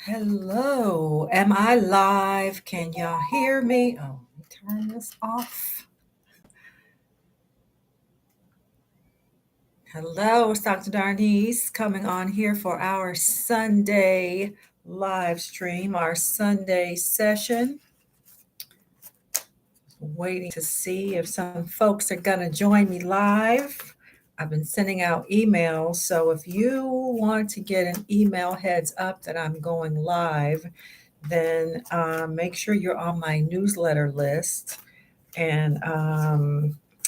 Hello, am I live? Can y'all hear me? Oh, let me turn this off. Hello, it's Dr. Darnise coming on here for our Sunday live stream, our Sunday session. Waiting to see if some folks are going to join me live. I've been sending out emails, so if you want to get an email heads up that I'm going live, then make sure you're on my newsletter list. And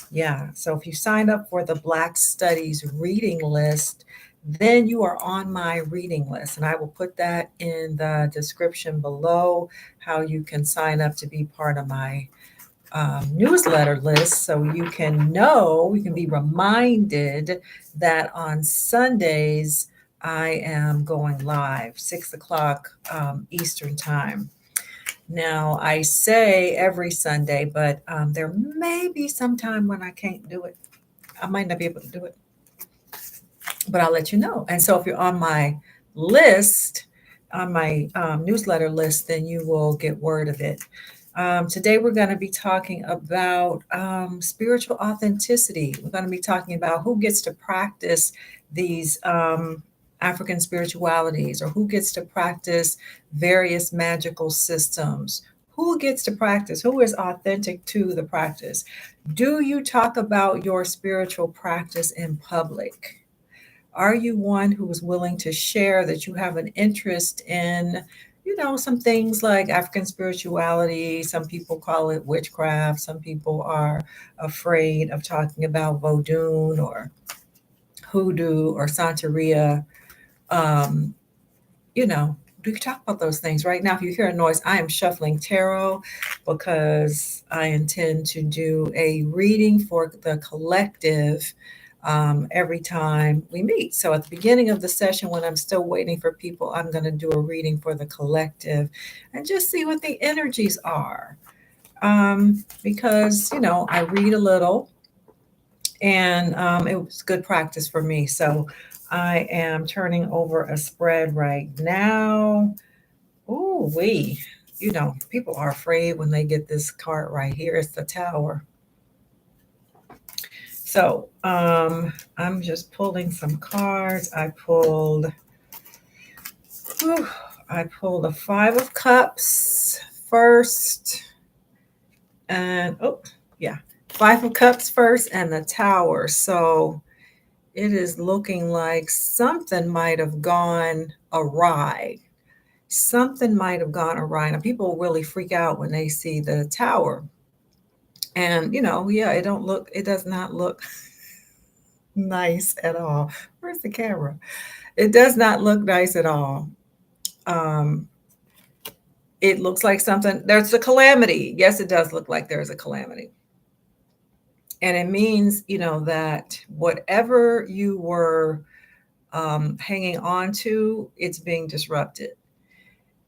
yeah, so if you sign up for the Black Studies reading list, then you are on my reading list. And I will put that in the description below, how you can sign up to be part of my newsletter list, so you can be reminded that on Sundays I am going live 6 o'clock Eastern time. Now, I say every Sunday, but there may be some time when I can't do it. I might not be able to do it, but I'll let you know. And so if you're on my list, on my newsletter list, then you will get word of it. Today, we're going to be talking about spiritual authenticity. We're going to be talking about who gets to practice these African spiritualities, or who gets to practice various magical systems. Who gets to practice? Who is authentic to the practice? Do you talk about your spiritual practice in public? Are you one who is willing to share that you have an interest in, some things like African spirituality? Some people call it witchcraft. Some people are afraid of talking about Vodun or hoodoo or Santeria. Um, do you talk about those things? Right now, if you hear a noise, I am shuffling tarot because I intend to do a reading for the collective every time we meet. So at the beginning of the session, when I'm still waiting for people, I'm going to do a reading for the collective and just see what the energies are. Because, I read a little, and it was good practice for me. So I am turning over a spread right now. Ooh, people are afraid when they get this card right here. It's the Tower. So I'm just pulling some cards. I pulled a Five of Cups first. And Five of Cups first and the Tower. So it is looking like something might have gone awry. Something might have gone awry. Now, people really freak out when they see the Tower. And, it does not look nice at all. Where's the camera? It does not look nice at all. It looks like there's a calamity. Yes, it does look like there's a calamity. And it means, that whatever you were hanging on to, it's being disrupted.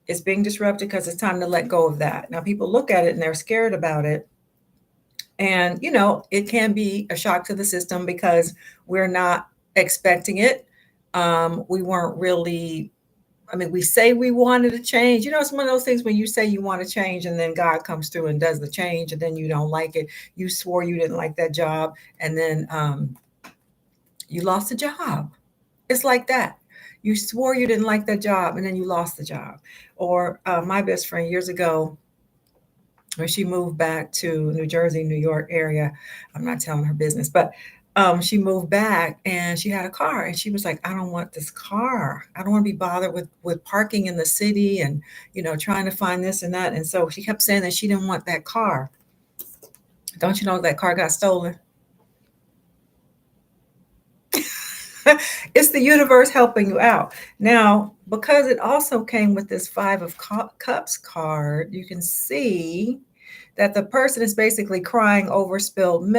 It's being disrupted because it's time to let go of that. Now, people look at it and they're scared about it. And, it can be a shock to the system because we're not expecting it. We weren't really, we say we wanted to change. It's one of those things when you say you want to change and then God comes through and does the change and then you don't like it. You swore you didn't like that job and then you lost the job. It's like that. You swore you didn't like that job and then you lost the job. Or my best friend years ago, when she moved back to New Jersey, New York area, I'm not telling her business, but she moved back and she had a car and she was like, I don't want this car. I don't want to be bothered with parking in the city and, trying to find this and that. And so she kept saying that she didn't want that car. Don't you know that car got stolen? It's the universe helping you out. Now, because it also came with this Five of Cups card, you can see that the person is basically crying over spilled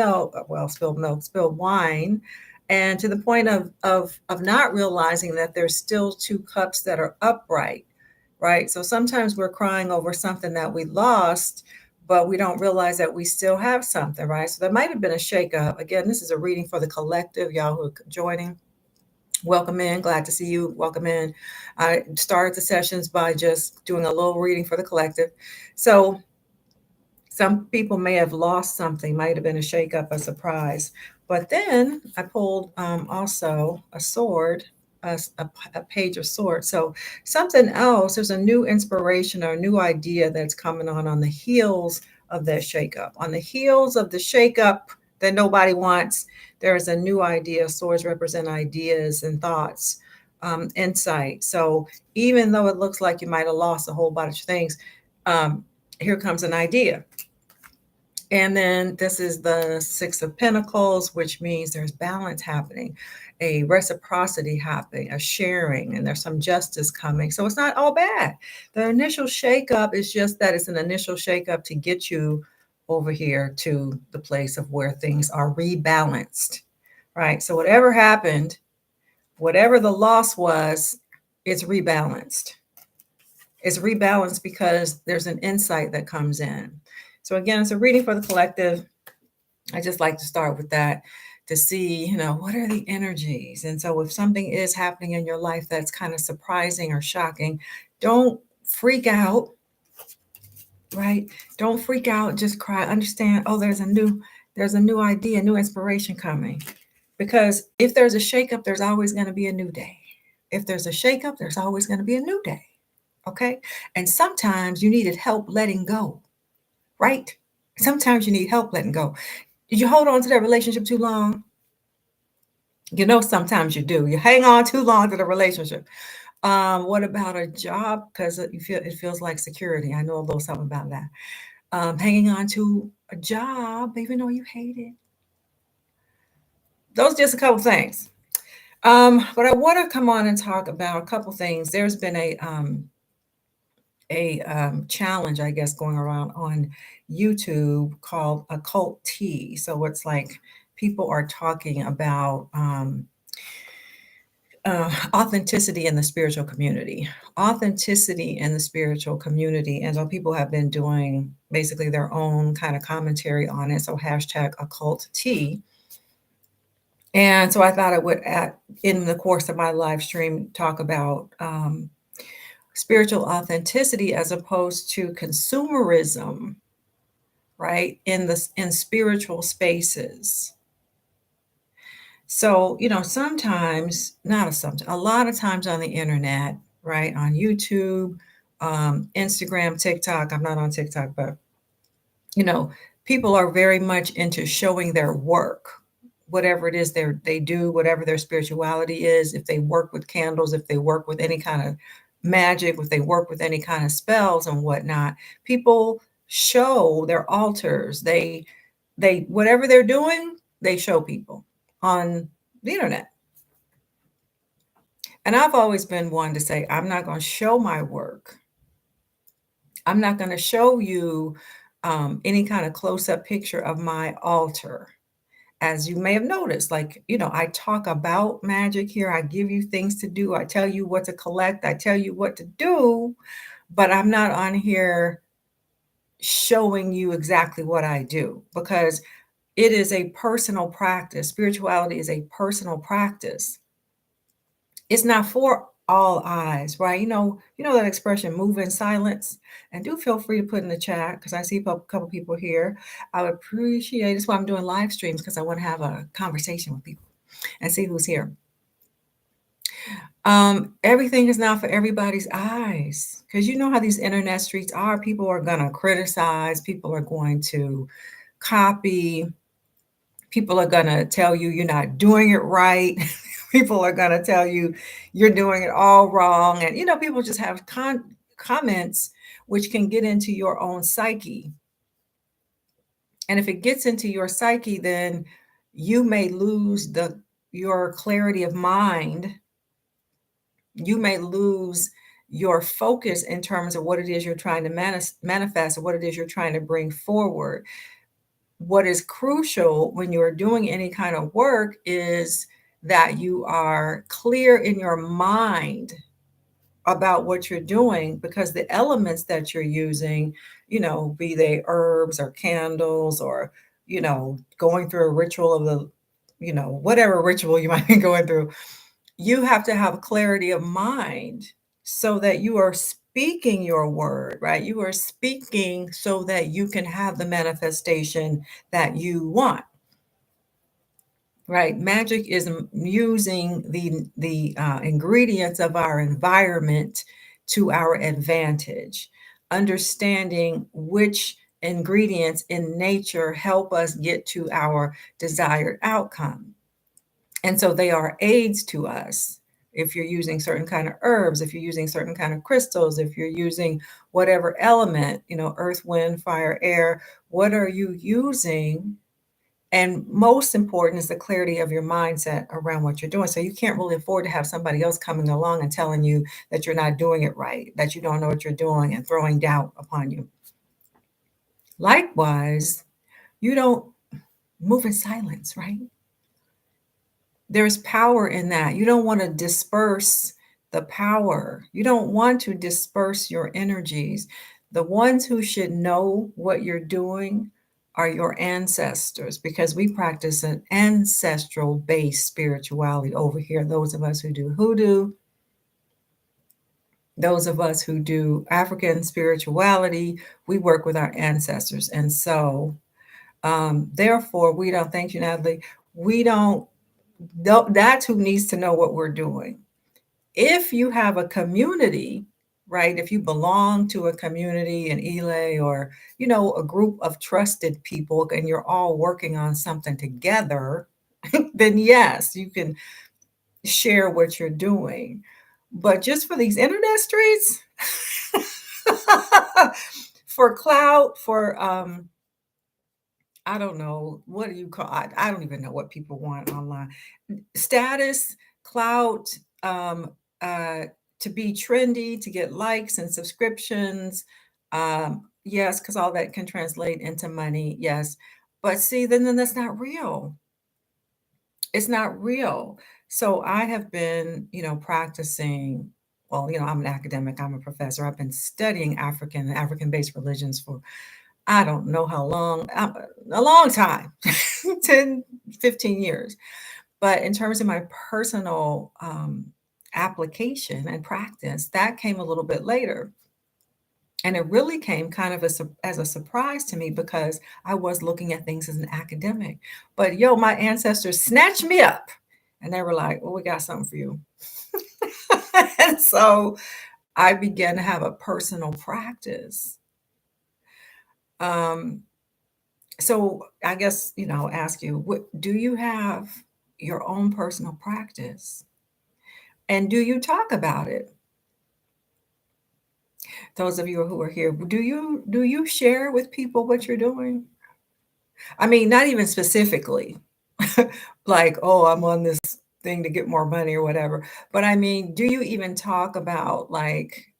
wine, and to the point of not realizing that there's still two cups that are upright, right? So sometimes we're crying over something that we lost, but we don't realize that we still have something, right? So there might have been a shakeup. Again, this is a reading for the collective, y'all who are joining. Welcome in. Glad to see you. Welcome in. I started the sessions by just doing a little reading for the collective. So some people may have lost something, might have been a shakeup, a surprise. But then I pulled also a sword, a page of swords. So something else, there's a new inspiration or a new idea that's coming on the heels of that shakeup. On the heels of the shakeup that nobody wants, there is a new idea. Swords represent ideas and thoughts, insight. So even though it looks like you might have lost a whole bunch of things, here comes an idea. And then this is the Six of Pentacles, which means there's balance happening, a reciprocity happening, a sharing, and there's some justice coming. So it's not all bad. The initial shakeup is just that it's an initial shakeup to get you over here to the place of where things are rebalanced, right? So whatever happened, whatever the loss was, it's rebalanced. It's rebalanced because there's an insight that comes in. So again, it's a reading for the collective. I just like to start with that to see, what are the energies? And so if something is happening in your life that's kind of surprising or shocking, don't freak out, right? Don't freak out, just cry. Understand, there's a new idea, new inspiration coming. Because if there's a shakeup, there's always going to be a new day. If there's a shakeup, there's always going to be a new day. Okay? And sometimes you needed help letting go. Right? Sometimes you need help letting go. Did you hold on to that relationship too long? Sometimes you do. You hang on too long to the relationship. What about a job? Because it feels like security. I know a little something about that. Hanging on to a job, even though you hate it. Those are just a couple things. But I want to come on and talk about a couple things. There's been a challenge, I guess, going around on YouTube called occult tea. So it's like people are talking about authenticity in the spiritual community. Authenticity in the spiritual community. And so people have been doing basically their own kind of commentary on it. So hashtag occult tea. And so I thought I would, in the course of my live stream, talk about spiritual authenticity as opposed to consumerism, right? In spiritual spaces. So, sometimes, a lot of times on the internet, right? On YouTube, Instagram, TikTok. I'm not on TikTok, but, people are very much into showing their work, whatever it is they do, whatever their spirituality is. If they work with candles, if they work with any kind of magic, if they work with any kind of spells and whatnot, people show their altars. They whatever they're doing, they show people on the internet. And I've always been one to say, I'm not going to show my work. I'm not going to show you any kind of close-up picture of my altar. As you may have noticed, I talk about magic here. I give you things to do. I tell you what to collect. I tell you what to do, but I'm not on here showing you exactly what I do because it is a personal practice. Spirituality is a personal practice. It's not for all eyes, right? You know that expression, move in silence. And do feel free to put in the chat because I see a couple people here. I would appreciate it. That's why I'm doing live streams because I want to have a conversation with people and see who's here. Everything is not for everybody's eyes because you know how these internet streets are. People are going to criticize. People are going to copy. People are going to tell you you're not doing it right. People are going to tell you you're doing it all wrong. And, people just have comments which can get into your own psyche. And if it gets into your psyche, then you may lose your clarity of mind. You may lose your focus in terms of what it is you're trying to manifest or what it is you're trying to bring forward. What is crucial when you're doing any kind of work is that you are clear in your mind about what you're doing because the elements that you're using, be they herbs or candles or, going through a ritual of the, whatever ritual you might be going through, You have to have clarity of mind so that you are speaking your word, right? You are speaking so that you can have the manifestation that you want. Right, magic is using the ingredients of our environment to our advantage, understanding which ingredients in nature help us get to our desired outcome. And so they are aids to us. If you're using certain kind of herbs, if you're using certain kind of crystals, if you're using whatever element, earth, wind, fire, air, what are you using? And most important is the clarity of your mindset around what you're doing. So you can't really afford to have somebody else coming along and telling you that you're not doing it right, that you don't know what you're doing and throwing doubt upon you. Likewise, you don't move in silence, right? There's power in that. You don't want to disperse the power. You don't want to disperse your energies. The ones who should know what you're doing are your ancestors, because we practice an ancestral based spirituality over here. Those of us who do hoodoo, those of us who do African spirituality, we work with our ancestors. And so, therefore, we don't, thank you, Natalie, we don't, that's who needs to know what we're doing. If you have a community, right, if you belong to a community in Ile, or, a group of trusted people, and you're all working on something together, then yes, you can share what you're doing. But just for these internet streets, for clout, for I don't know, what do you call it? I don't even know what people want online. Status, clout, uh, to be trendy, to get likes and subscriptions. Yes, because all that can translate into money. Yes. But see, then that's not real. It's not real. So I have been, practicing. Well, I'm an academic, I'm a professor. I've been studying African-based religions for I don't know how long, a long time, 10, 15 years. But in terms of my personal application and practice, that came a little bit later. And it really came kind of as a surprise to me, because I was looking at things as an academic. But my ancestors snatched me up and they were like, well, we got something for you. And so I began to have a personal practice. So I guess, I'll ask you, do you have your own personal practice? And do you talk about it? Those of you who are here, do you share with people what you're doing? I mean, not even specifically, like, oh, I'm on this thing to get more money or whatever. But I mean, do you even talk about, like,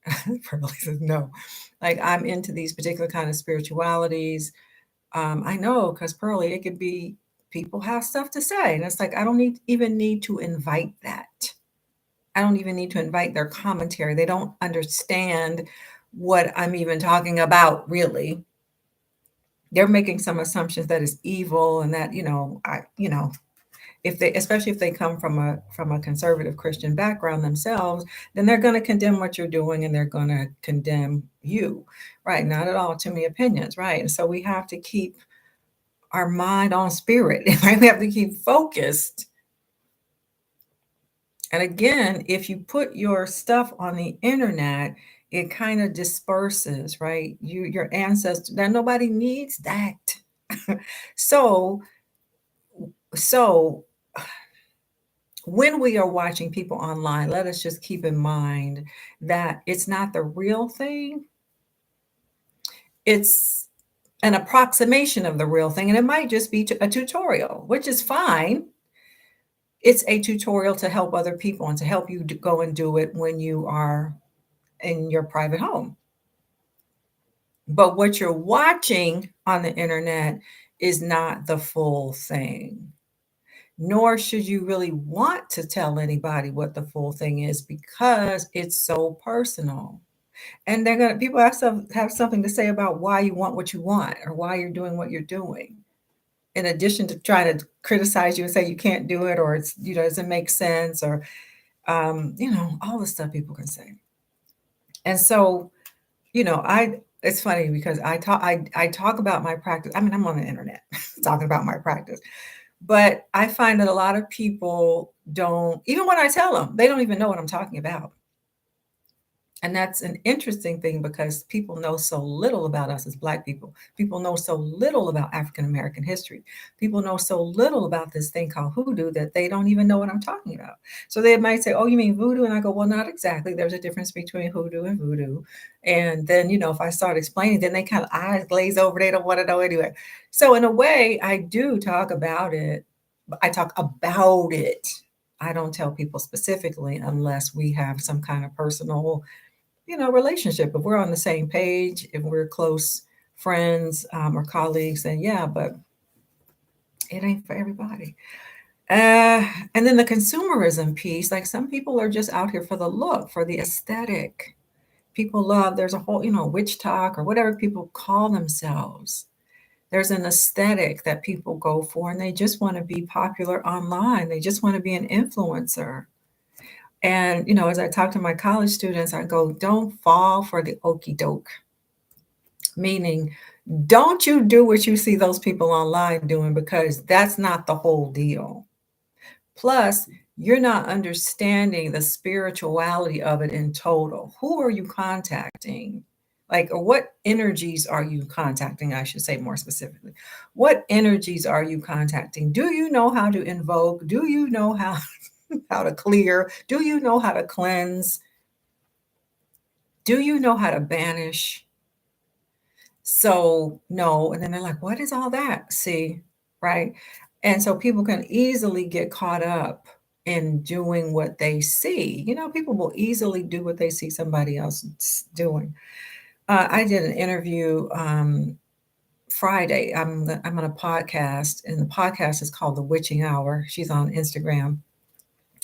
Pearlie says no, like, I'm into these particular kind of spiritualities. I know, because Pearlie, it could be people have stuff to say. And it's like, I don't even need to invite that. I don't even need to invite their commentary. They don't understand what I'm even talking about, really. They're making some assumptions that is evil, and that, especially if they come from a conservative Christian background themselves, then they're going to condemn what you're doing, and they're going to condemn you, right? Not at all too many opinions, right? And so we have to keep our mind on spirit, right? We have to keep focused. And again, if you put your stuff on the internet, it kind of disperses, right? Your ancestors, that nobody needs that. so when we are watching people online, let us just keep in mind that it's not the real thing. It's an approximation of the real thing, and it might just be a tutorial, which is fine. It's a tutorial to help other people and to help you go and do it when you are in your private home. But what you're watching on the internet is not the full thing. Nor should you really want to tell anybody what the full thing is, because it's so personal. And people have something to say about why you want what you want, or why you're doing what you're doing, in addition to trying to criticize you and say you can't do it, or it's, doesn't make sense, or All the stuff people can say. And so, it's funny because I talk about my practice. I mean, I'm on the internet talking about my practice, but I find that a lot of people don't, even when I tell them, they don't even know what I'm talking about. And that's an interesting thing because people know so little about us as Black people. People know so little about African American history. People know so little about this thing called hoodoo that they don't even know what I'm talking about. So they might say, "Oh, you mean voodoo?" And I go, "Well, not exactly. There's a difference between hoodoo and voodoo." And then, if I start explaining, then they kind of eyes glaze over. They don't want to know anyway. So in a way, I do talk about it. I talk about it. I don't tell people specifically unless we have some kind of personal relationship. If we're on the same page, if we're close friends or colleagues, then yeah, but it ain't for everybody. And then the consumerism piece, like some people are just out here for the look, for the aesthetic. People love, there's a whole, witch talk or whatever people call themselves. There's an aesthetic that people go for, and they just want to be popular online. They just want to be an influencer. And, as I talk to my college students, I go, don't fall for the okey doke. Meaning, don't you do what you see those people online doing, because that's not the whole deal. Plus, you're not understanding the spirituality of it in total. Who are you contacting? Or what energies are you contacting? I should say more specifically. What energies are you contacting? Do you know how to invoke? Do you know how to clear? Do you know how to cleanse? Do you know how to banish? So, no. And then they're like, what is all that? See, right? And so people can easily get caught up in doing what they see. People will easily do what they see somebody else doing. I did an interview Friday. I'm on a podcast, and the podcast is called The Witching Hour. She's on Instagram.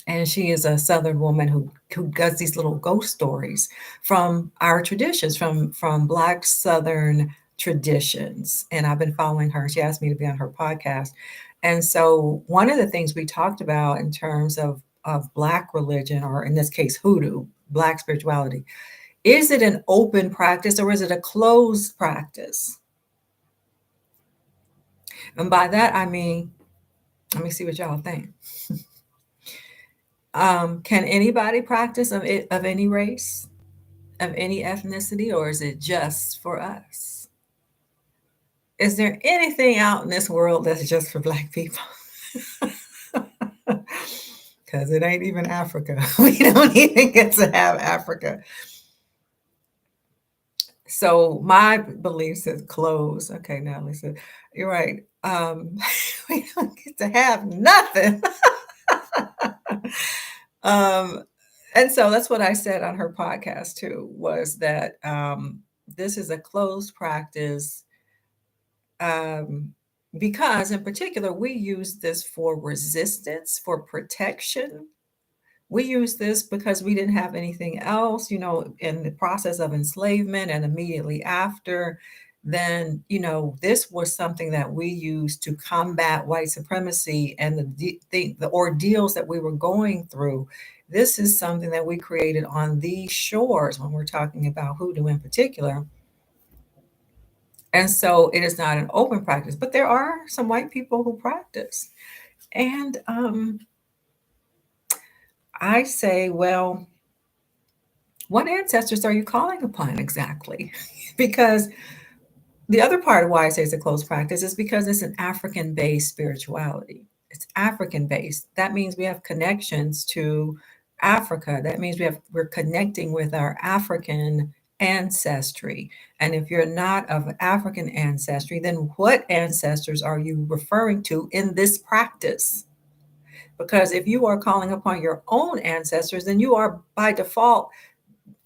And she is a Southern woman who does these little ghost stories from our traditions, from Black Southern traditions. And I've been following her. She asked me to be on her podcast. And so one of the things we talked about in terms of Black religion, or in this case, hoodoo, Black spirituality, is it an open practice or is it a closed practice? And by that, I mean, let me see what y'all think. Can anybody practice of any race, of any ethnicity, or is it just for us? Is there anything out in this world that's just for Black people? Because it ain't even Africa. We don't even get to have Africa. So my belief says close. Okay, now listen, you're right. We don't get to have nothing. And so that's what I said on her podcast too, was that this is a closed practice because in particular, we use this for resistance, for protection. We use this because we didn't have anything else, in the process of enslavement and immediately after. Then, this was something that we used to combat white supremacy and the ordeals that we were going through. This is something that we created on these shores when we're talking about hoodoo in particular. And so it is not an open practice, but there are some white people who practice. And I say, well, what ancestors are you calling upon exactly? Because the other part of why I say it's a closed practice is because it's an African-based spirituality. It's African-based. That means we have connections to Africa. That means we're connecting with our African ancestry. And if you're not of African ancestry, then what ancestors are you referring to in this practice? Because if you are calling upon your own ancestors, then you are by default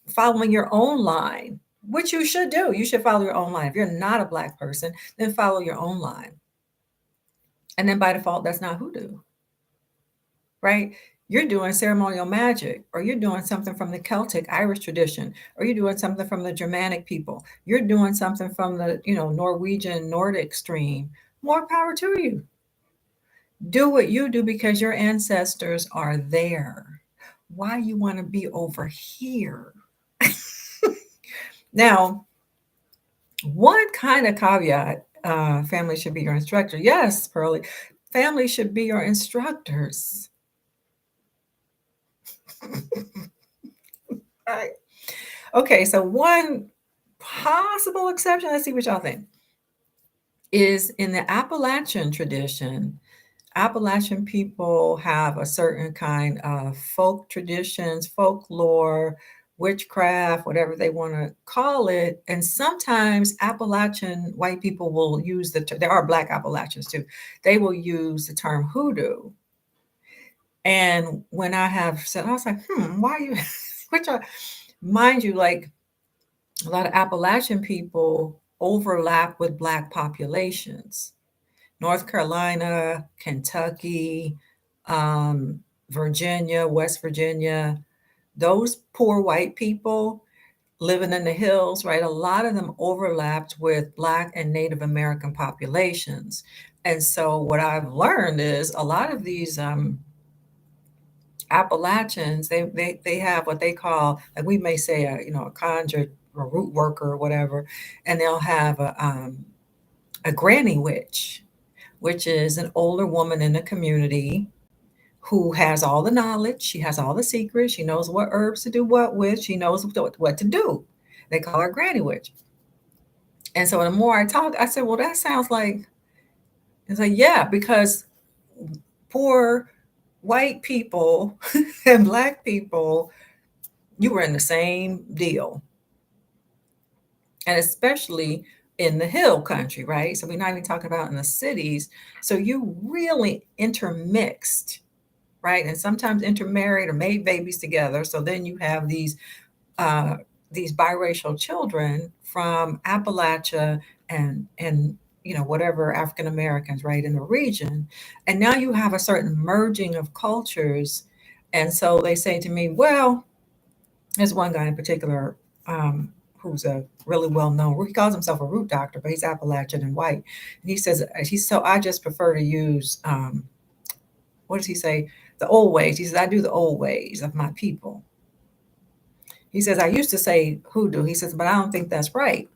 following your own line, which you should do. You should follow your own line. If you're not a Black person, then follow your own line. And then by default, that's not hoodoo, right? You're doing ceremonial magic, or you're doing something from the Celtic Irish tradition, or you're doing something from the Germanic people. You're doing something from the, Norwegian Nordic stream. More power to you. Do what you do because your ancestors are there. why you want to be over here. Now, one kind of caveat, family should be your instructor. Yes, Pearlie, family should be your instructors. Right. Okay, so one possible exception, let's see what y'all think, is in the Appalachian tradition. Appalachian people have a certain kind of folk traditions, folklore, witchcraft, whatever they want to call it. And sometimes Appalachian white people will use there are Black Appalachians too, they will use the term hoodoo. And when I have said, I was like, why are you, which are, mind you, like a lot of Appalachian people overlap with Black populations. North Carolina, Kentucky, Virginia, West Virginia, those poor white people living in the hills, right? A lot of them overlapped with Black and Native American populations. And so what I've learned is a lot of these Appalachians, they have what they call, like we may say, a conjure, a root worker or whatever, and they'll have a granny witch, which is an older woman in the community who has all the knowledge. She has all the secrets. She knows what herbs to do what with. She knows what to do. They call her Granny Witch. And so the more I talk, I said, well, that sounds like, it's like, yeah, because poor white people and Black people, you were in the same deal. And especially in the hill country, right? So we're not even talking about in the cities. So you really intermixed, right? And sometimes intermarried or made babies together. So then you have these biracial children from Appalachia and whatever African Americans, right, in the region. And now you have a certain merging of cultures. And so they say to me, well, there's one guy in particular who's a really well-known, he calls himself a root doctor, but he's Appalachian and white. And he says, I just prefer to use, what does he say? The old ways. He says, I do the old ways of my people. He says, I used to say hoodoo. He says, but I don't think that's right.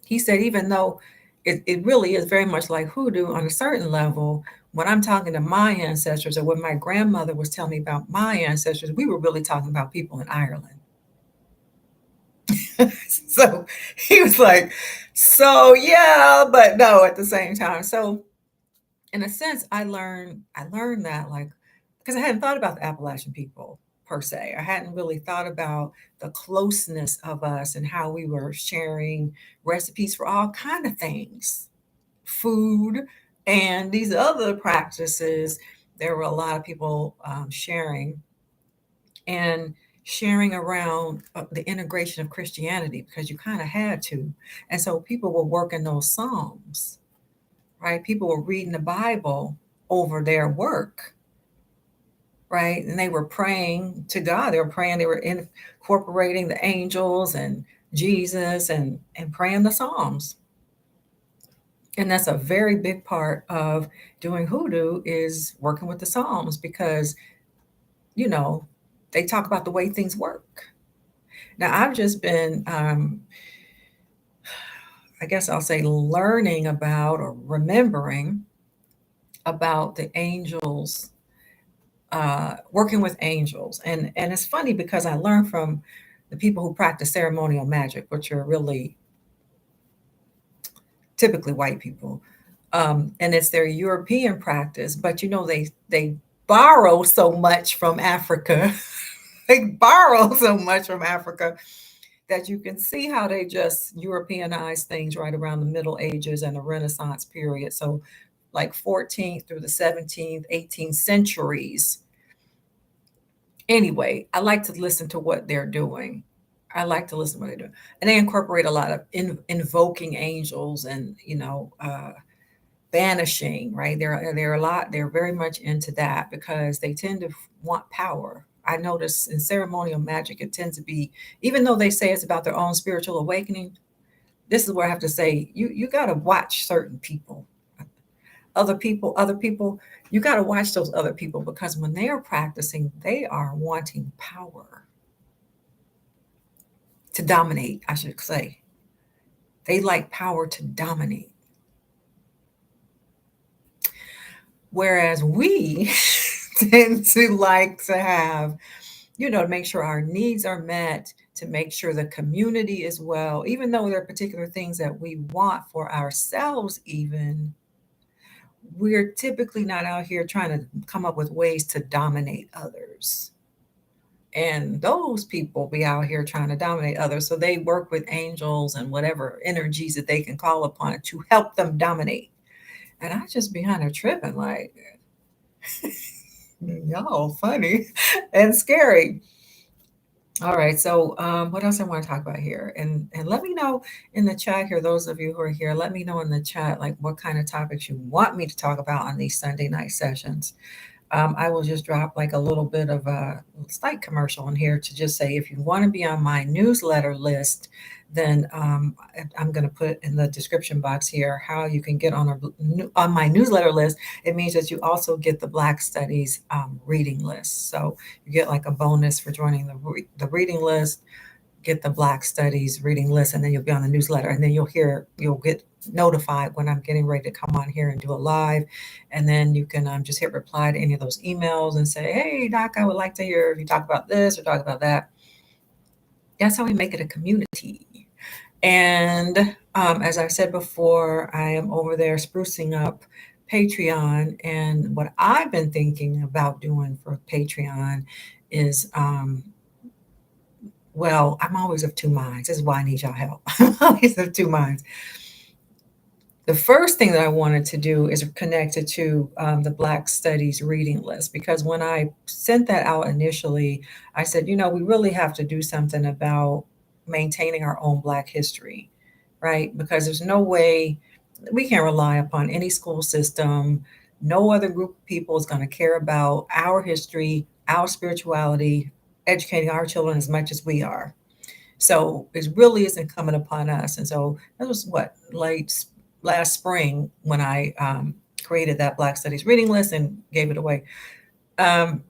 He said, even though it really is very much like hoodoo on a certain level, when I'm talking to my ancestors or when my grandmother was telling me about my ancestors, we were really talking about people in Ireland. So he was like, so yeah, but no at the same time. So in a sense, I learned that, like, because I hadn't thought about the Appalachian people per se. I hadn't really thought about the closeness of us and how we were sharing recipes for all kind of things, food, and these other practices. There were a lot of people sharing around the integration of Christianity because you kind of had to. And so people were working those Psalms, right? People were reading the Bible over their work, right? And they were praying to God. They were incorporating the angels and Jesus and praying the Psalms. And that's a very big part of doing hoodoo, is working with the Psalms, because, they talk about the way things work. Now, I've just been, I guess I'll say, learning about or remembering about the angels, working with angels. And it's funny because I learned from the people who practice ceremonial magic, which are really typically white people. And it's their European practice, but they borrow so much from Africa. They borrow so much from Africa that you can see how they just Europeanized things right around the Middle Ages and the Renaissance period. So like 14th through the 17th, 18th centuries. Anyway, I like to listen to what they're doing. And they incorporate a lot of invoking angels and, banishing, right? They're very much into that because they tend to want power. I notice in ceremonial magic, it tends to be, even though they say it's about their own spiritual awakening, this is where I have to say, you got to watch certain people. other people, you got to watch those other people, because when they are practicing, they are wanting power to dominate, I should say. They like power to dominate. Whereas we tend to like to have, to make sure our needs are met, to make sure the community is well, even though there are particular things that we want for ourselves, even, we're typically not out here trying to come up with ways to dominate others. And those people be out here trying to dominate others. So they work with angels and whatever energies that they can call upon to help them dominate. And I just be kind of tripping, like, y'all funny and scary. All right. So what else I want to talk about here? And let me know in the chat here, those of you who are here, let me know in the chat, like, what kind of topics you want me to talk about on these Sunday night sessions. I will just drop like a little bit of a slight commercial in here to just say, if you want to be on my newsletter list, then I'm going to put in the description box here how you can get on my newsletter list. It means that you also get the Black Studies reading list. So you get like a bonus for joining the reading list, get the Black Studies reading list, and then you'll be on the newsletter, and then you'll get notified when I'm getting ready to come on here and do a live. And then you can just hit reply to any of those emails and say, hey, Doc, I would like to hear if you talk about this or talk about that. That's how we make it a community. And as I've said before, I am over there sprucing up Patreon. And what I've been thinking about doing for Patreon is, well, I'm always of two minds. This is why I need y'all help. I'm always of two minds. The first thing that I wanted to do is connect it to the Black Studies reading list, because when I sent that out initially, I said, we really have to do something about maintaining our own Black history, right? Because there's no way we can rely upon any school system. No other group of people is going to care about our history, our spirituality, educating our children as much as we are. So it really is incumbent upon us. And so that was last spring when I created that Black Studies reading list and gave it away. And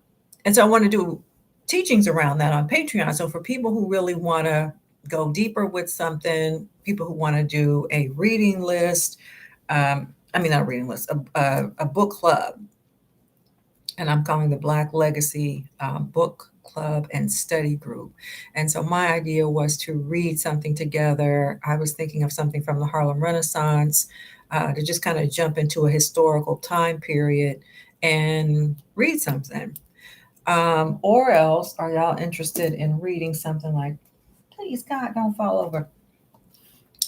so I want to do teachings around that on Patreon. So for people who really want to go deeper with something, people who want to do a reading list, not a reading list, a book club. And I'm calling the Black Legacy Book Club and Study Group. And so my idea was to read something together. I was thinking of something from the Harlem Renaissance, to just kind of jump into a historical time period and read something. Or else, are y'all interested in reading something like, please, God, don't fall over,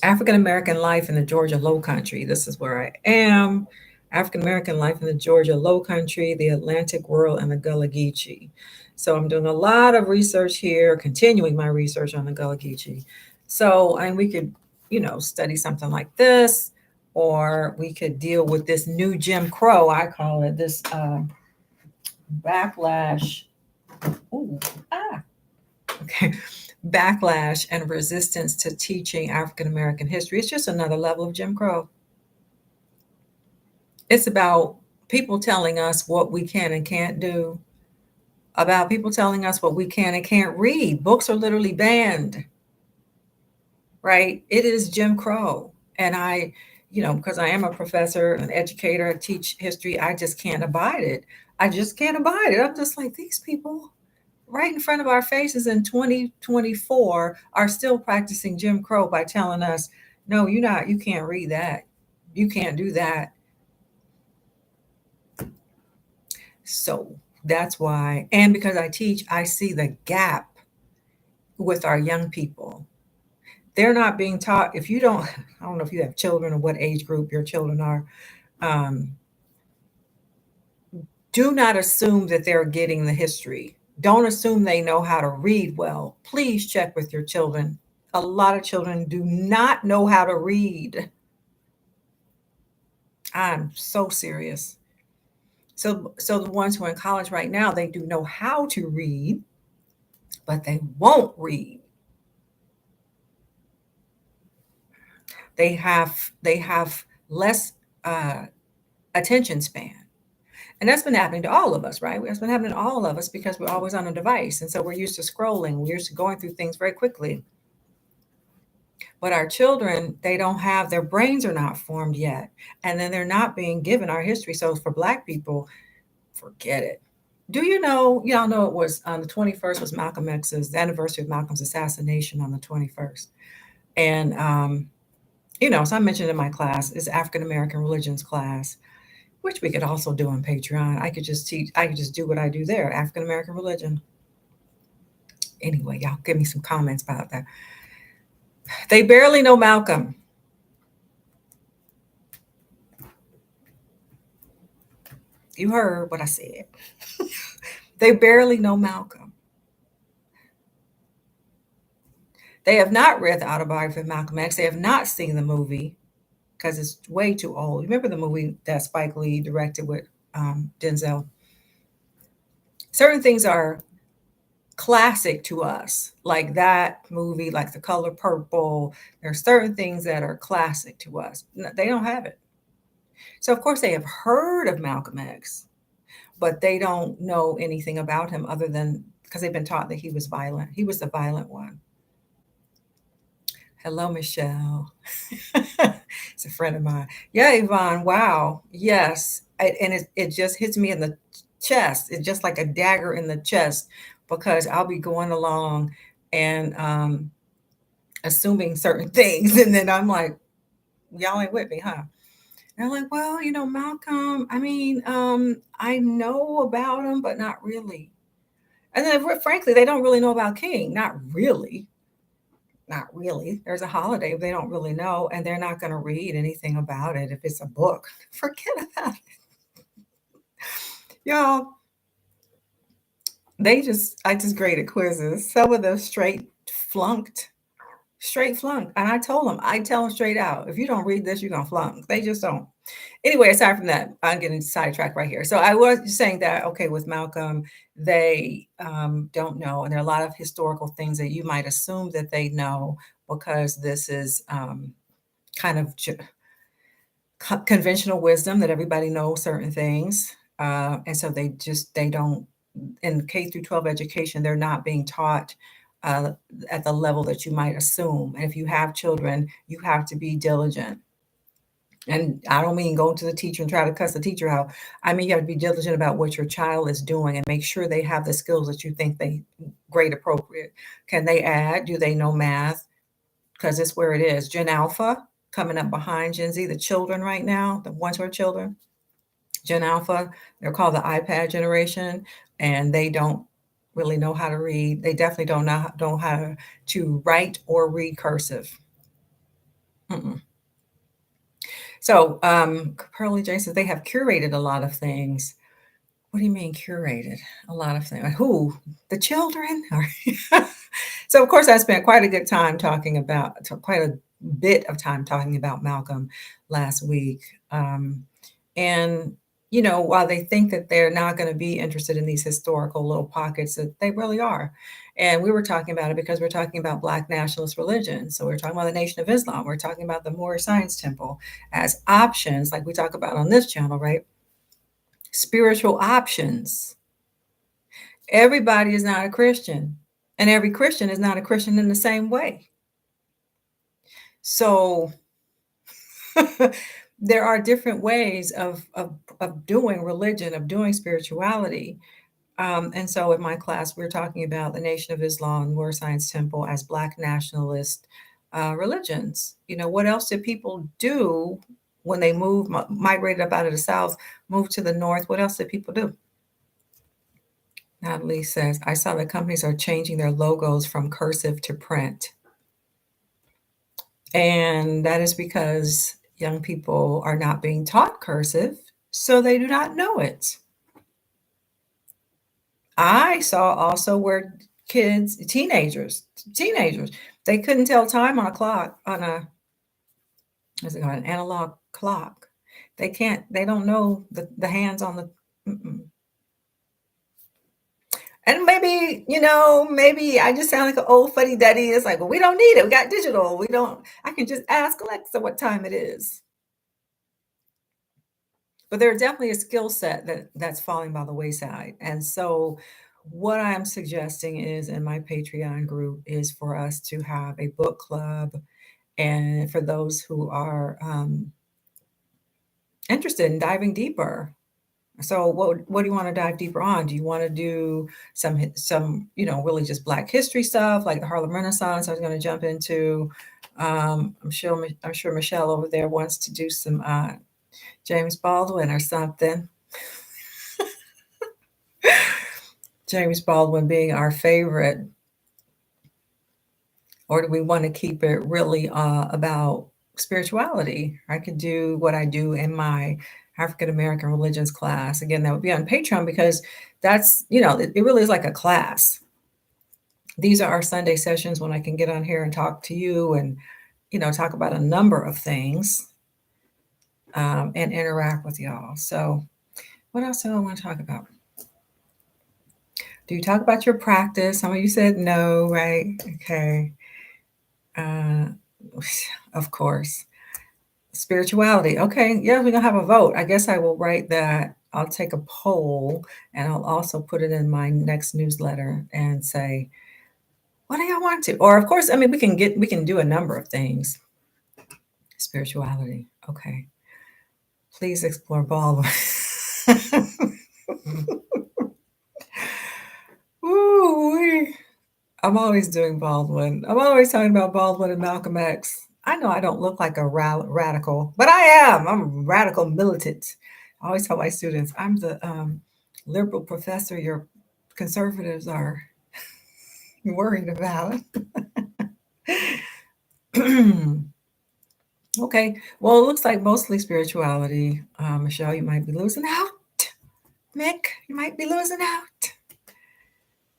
African American Life in the Georgia Lowcountry? This is where I am. African American Life in the Georgia Lowcountry, the Atlantic World, and the Gullah Geechee. So I'm doing a lot of research here, continuing my research on the Gullah Geechee. So, and we could, study something like this, or we could deal with this new Jim Crow, I call it, this backlash. Backlash and resistance to teaching African American history. It's just another level of Jim Crow. It's about people telling us what we can and can't do, about people telling us what we can and can't read. Books are literally banned, right? It is Jim Crow. And I, because I am a professor, an educator, I teach history, I just can't abide it. I just can't abide it. I'm just like, these people right in front of our faces in 2024 are still practicing Jim Crow by telling us, no, you can't read that. You can't do that. So that's why, and because I teach, I see the gap with our young people. They're not being taught. I don't know if you have children or what age group your children are. Do not assume that they're getting the history. Don't assume they know how to read well. Please check with your children. A lot of children do not know how to read. I'm so serious. So the ones who are in college right now, they do know how to read, but they won't read. They have less attention span. And that's been happening to all of us, right? It's been happening to all of us because we're always on a device. And so we're used to scrolling, we're used to going through things very quickly. But our children, they don't have, their brains are not formed yet. And then they're not being given our history. So for Black people, forget it. Do you know, y'all know it was on the 21st was Malcolm X's, the anniversary of Malcolm's assassination on the 21st. And, so I mentioned in my class is African American religions class, which we could also do on Patreon. I could just do what I do there, African American religion. Anyway, y'all give me some comments about that. They barely know Malcolm. You heard what I said. They barely know Malcolm. They have not read the autobiography of Malcolm X. They have not seen the movie because it's way too old. Remember the movie that Spike Lee directed with Denzel? Certain things are classic to us, like that movie, like The Color Purple. There are certain things that are classic to us. They don't have it. So, of course, they have heard of Malcolm X, but they don't know anything about him other than because they've been taught that he was violent. He was the violent one. Hello, Michelle. It's a friend of mine. Yeah, Yvonne. Wow. Yes. And it just hits me in the chest. It's just like a dagger in the chest because I'll be going along and assuming certain things. And then I'm like, y'all ain't with me, huh? And they're like, well, Malcolm, I mean, I know about him, but not really. And then frankly, they don't really know about King. Not really. Not really. There's a holiday they don't really know, and they're not going to read anything about it if it's a book. Forget about it. Y'all, I just graded quizzes. Some of them straight flunked. And I tell them straight out, if you don't read this, you're going to flunk. They just don't. Anyway, aside from that, I'm getting sidetracked right here. So I was saying that, okay, with Malcolm, they don't know. And there are a lot of historical things that you might assume that they know because this is kind of conventional wisdom that everybody knows certain things. And so they don't, in K through 12 education, they're not being taught at the level that you might assume. And if you have children, you have to be diligent. And I don't mean go to the teacher and try to cuss the teacher out. I mean, you have to be diligent about what your child is doing and make sure they have the skills that you think they grade appropriate. Can they add? Do they know math? Because it's where it is. Gen Alpha coming up behind Gen Z, the children right now, the ones who are children. Gen Alpha, they're called the iPad generation, and they don't really know how to read. They definitely don't know how to write or read cursive. Mm-mm. So Pearly Jane says they have curated a lot of things. What do you mean curated? A lot of things. Who? The children? So of course I spent quite a bit of time talking about Malcolm last week. And while they think that they're not going to be interested in these historical little pockets, that they really are. And we were talking about it because we're talking about Black nationalist religion. So we're talking about the Nation of Islam. We're talking about the Moorish Science Temple as options, like we talk about on this channel, right? Spiritual options. Everybody is not a Christian, and every Christian is not a Christian in the same way. So there are different ways of doing religion, of doing spirituality. And so in my class, we're talking about the Nation of Islam and Moorish Science Temple as Black nationalist religions. What else did people do when they migrated up out of the South, moved to the North? What else did people do? Natalie says, I saw that companies are changing their logos from cursive to print. And that is because young people are not being taught cursive, so they do not know it. I saw also where teenagers, they couldn't tell time on a clock, what's it called, an analog clock. They don't know the hands on the, And maybe I just sound like an old fuddy duddy. It's like, well, we don't need it. We got digital. I can just ask Alexa what time it is. but there's definitely a skill set that's falling by the wayside. And so what I'm suggesting is in my Patreon group is for us to have a book club. And for those who are interested in diving deeper. So what do you want to dive deeper on? Do you want to do some really just Black history stuff like the Harlem Renaissance? I was going to jump into. I'm sure Michelle over there wants to do some James Baldwin or something. James Baldwin being our favorite. Or do we want to keep it really about spirituality? I could do what I do in my African American religions class. Again, that would be on Patreon because that's, it really is like a class. These are our Sunday sessions when I can get on here and talk to you and, talk about a number of things and interact with y'all. So what else do I want to talk about? Do you talk about your practice? Some of you said no, right? Okay. Of course. Spirituality. Okay. Yeah, we're going to have a vote. I guess I will write that. I'll take a poll and I'll also put it in my next newsletter and say, what do y'all want to? Or of course, we can do a number of things. Spirituality. Okay. Please explore Baldwin. Ooh, I'm always doing Baldwin. I'm always talking about Baldwin and Malcolm X. I know I don't look like a radical, but I am. I'm a radical militant. I always tell my students, I'm the liberal professor your conservatives are worried about. Okay. Well, it looks like mostly spirituality. Michelle, you might be losing out. Mick, you might be losing out.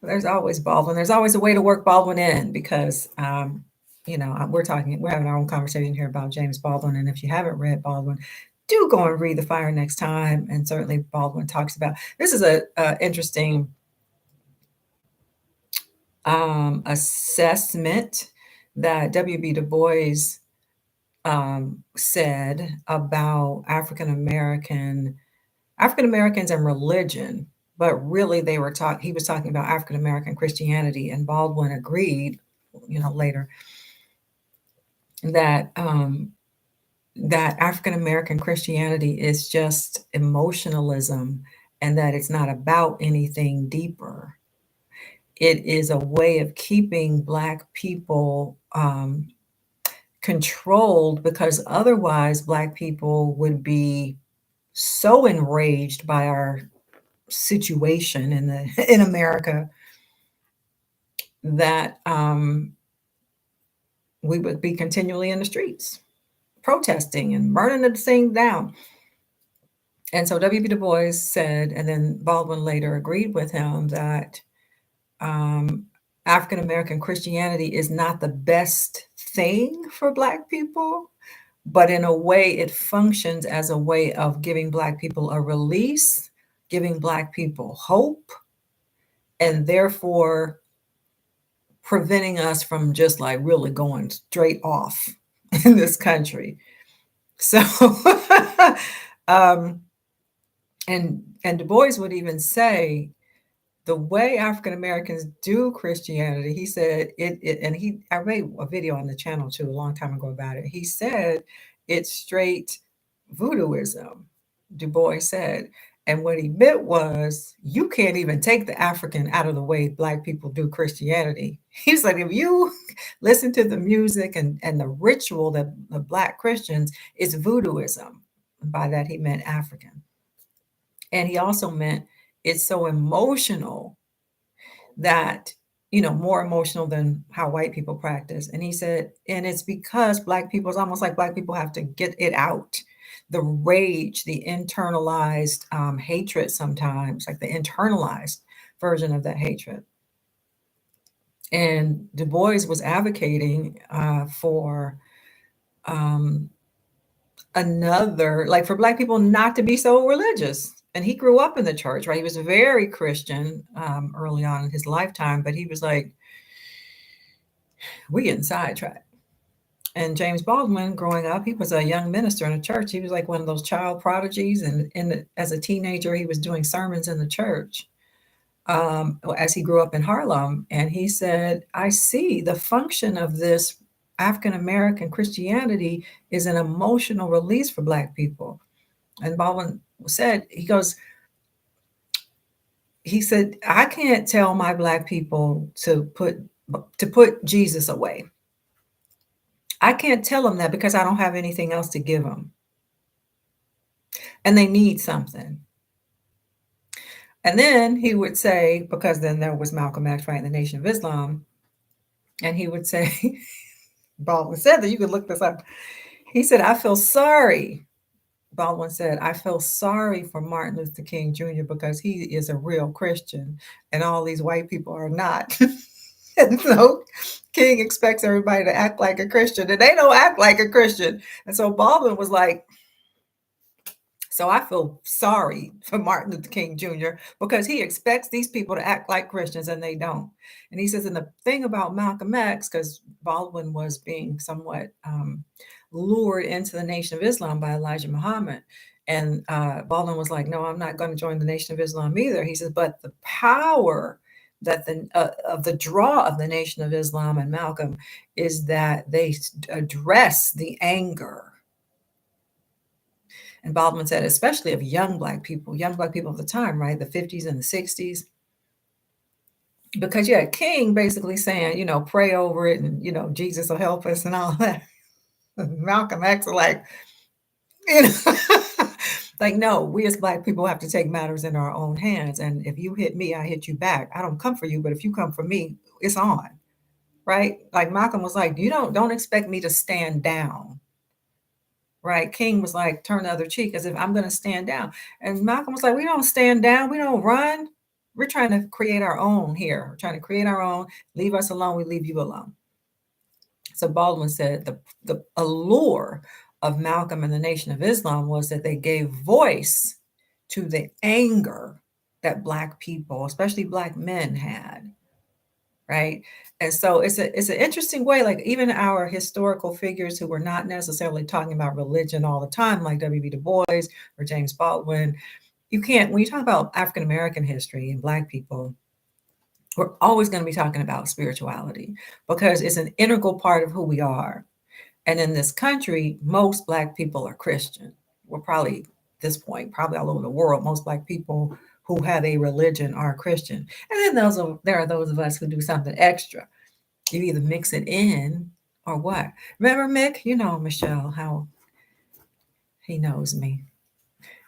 There's always Baldwin. There's always a way to work Baldwin in because, we're having our own conversation here about James Baldwin. And if you haven't read Baldwin, do go and read The Fire next time. And certainly Baldwin talks about, this is a interesting assessment that W.B. Du Bois said about African Americans and religion, but really he was talking about African American Christianity, and Baldwin agreed, later that that African American Christianity is just emotionalism and that it's not about anything deeper. It is a way of keeping Black people controlled because otherwise Black people would be so enraged by our situation in America that we would be continually in the streets protesting and burning the thing down. And so W.B. Du Bois said, and then Baldwin later agreed with him, that African American Christianity is not the best thing for Black people, but in a way it functions as a way of giving Black people a release, giving Black people hope, and therefore preventing us from just like really going straight off in this country. So, and Du Bois would even say the way African Americans do Christianity, he said I made a video on the channel too a long time ago about it. He said it's straight voodooism, Du Bois said. And what he meant was, you can't even take the African out of the way Black people do Christianity. He's like, if you listen to the music and the ritual that the Black Christians, is voodooism. By that, he meant African. And he also meant it's so emotional that, more emotional than how white people practice. And he said, and it's because Black people, it's almost like Black people have to get it out. The rage, the internalized hatred sometimes, like the internalized version of that hatred. And Du Bois was advocating for for Black people not to be so religious. And he grew up in the church, right? He was very Christian early on in his lifetime, but he was like, we getting sidetracked. And James Baldwin, growing up, he was a young minister in a church. He was like one of those child prodigies. And as a teenager, he was doing sermons in the church as he grew up in Harlem. And he said, I see the function of this African American Christianity is an emotional release for Black people. And Baldwin said, he said, I can't tell my Black people to put Jesus away. I can't tell them that because I don't have anything else to give them. And they need something. And then he would say, because then there was Malcolm X, right, in the Nation of Islam. And he would say, Baldwin said that, you could look this up. He said, I feel sorry. Baldwin said, I feel sorry for Martin Luther King Jr. because he is a real Christian and all these white people are not. And so King expects everybody to act like a Christian and they don't act like a Christian. And so Baldwin was like, so I feel sorry for Martin Luther King Jr. because he expects these people to act like Christians and they don't. And he says, and the thing about Malcolm X, because Baldwin was being somewhat lured into the Nation of Islam by Elijah Muhammad. And Baldwin was like, no, I'm not going to join the Nation of Islam either. He says, but the power that of the draw of the Nation of Islam and Malcolm is that they address the anger. And Baldwin said, especially of young Black people of the time, right? The 50s and the 60s. Because you had King basically saying, pray over it and, Jesus will help us and all that. Malcolm X are like, like, no, we as Black people have to take matters in our own hands. And if you hit me, I hit you back. I don't come for you, but if you come for me, it's on, right? Like Malcolm was like, you don't expect me to stand down. Right. King was like, turn the other cheek as if I'm going to stand down. And Malcolm was like, we don't stand down. We don't run. We're trying to create our own here. We're trying to create our own. Leave us alone. We leave you alone. So Baldwin said the allure of Malcolm and the Nation of Islam was that they gave voice to the anger that Black people, especially Black men, had. Right. And so it's an interesting way, like even our historical figures who were not necessarily talking about religion all the time, like W.B. Du Bois or James Baldwin, you can't, when you talk about African American history and Black people, we're always going to be talking about spirituality because it's an integral part of who we are. And in this country, most Black people are Christian. We're probably, at this point, probably all over the world, most Black people who have a religion are Christian. And then there are those of us who do something extra. You either mix it in or what? Remember Mick? You know Michelle, how he knows me.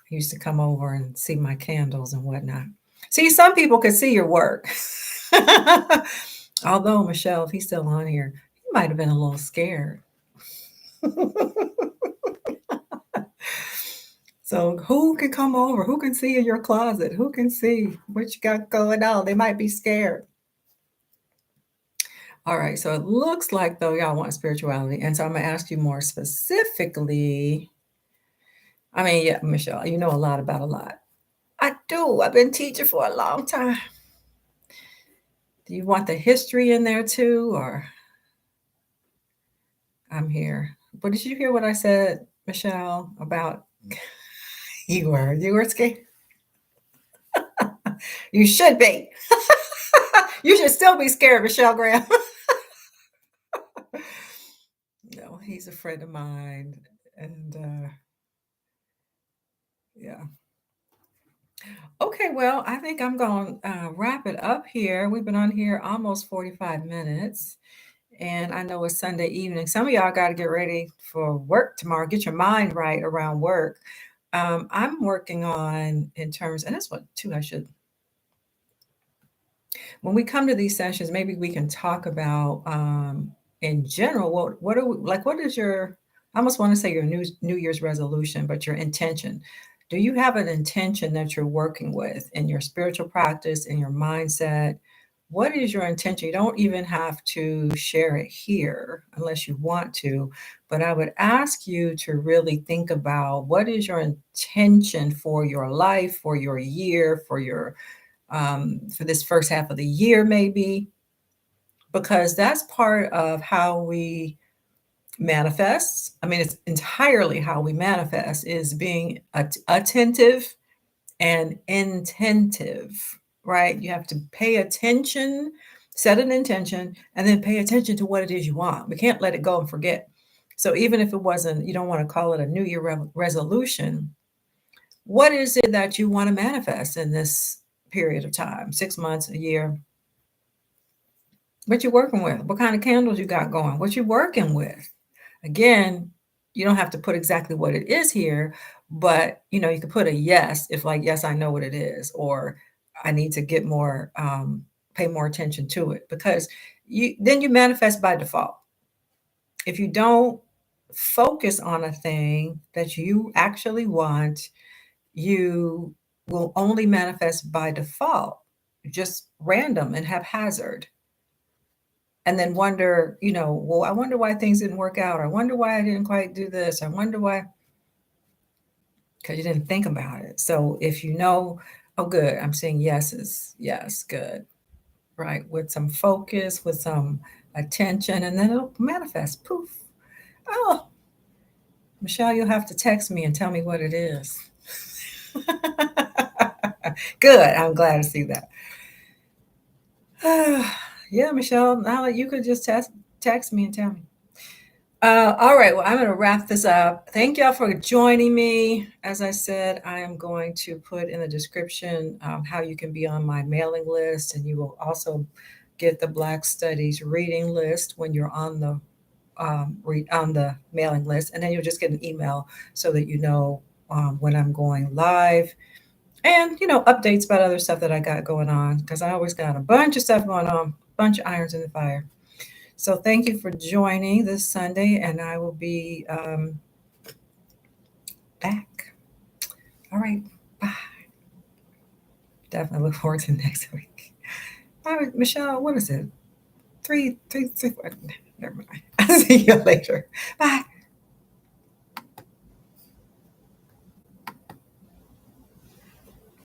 He used to come over and see my candles and whatnot. See, some people could see your work. Although, Michelle, if he's still on here, he might have been a little scared. So who can come over? Who can see in your closet? Who can see what you got going on? They might be scared. All right. So it looks like, though, y'all want spirituality. And so I'm going to ask you more specifically. I mean, yeah, Michelle, you know a lot about a lot. I do. I've been teaching for a long time. Do you want the history in there too? Or I'm here. But did you hear what I said, Michelle, about you were scared? You should be. You should still be scared, Michelle Graham. No, he's a friend of mine. And yeah. Okay, well, I think I'm going to wrap it up here. We've been on here almost 45 minutes. And I know it's Sunday evening. Some of y'all got to get ready for work tomorrow. Get your mind right around work. I'm working on in terms, and that's what too I should. When we come to these sessions, maybe we can talk about in general. What are we, like? What is your? I almost want to say your New Year's resolution, but your intention. Do you have an intention that you're working with in your spiritual practice, in your mindset? What is your intention? You don't even have to share it here unless you want to, but I would ask you to really think about what is your intention for your life, for your year, for this first half of the year, maybe, because that's part of how we manifests. I mean, it's entirely how we manifest is being attentive and intentive, right? You have to pay attention, set an intention, and then pay attention to what it is you want. We can't let it go and forget. So even if it wasn't, you don't want to call it a New Year resolution, what is it that you want to manifest in this period of time, 6 months, a year? What you working with? What kind of candles you got going? What you working with? Again, you don't have to put exactly what it is here, but you could put a yes if like, yes, I know what it is, or I need to get more, pay more attention to it, because then you manifest by default. If you don't focus on a thing that you actually want, you will only manifest by default, just random and haphazard. And then wonder, well, I wonder why things didn't work out. Or I wonder why I didn't quite do this. I wonder why, because you didn't think about it. So if oh, good, I'm saying yeses. Yes, good. Right. With some focus, with some attention, and then it'll manifest. Poof. Oh, Michelle, you'll have to text me and tell me what it is. Good. I'm glad to see that. Yeah, Michelle, now you could just text me and tell me. All right, well, I'm going to wrap this up. Thank y'all for joining me. As I said, I am going to put in the description how you can be on my mailing list, and you will also get the Black Studies reading list when you're on the mailing list, and then you'll just get an email so that you know when I'm going live, and updates about other stuff that I got going on, because I always got a bunch of stuff going on, bunch of irons in the fire. So thank you for joining this Sunday, and I will be back. All right, bye. Definitely look forward to next week. All right, Michelle, what is it? Three. Never mind. I'll see you later. Bye.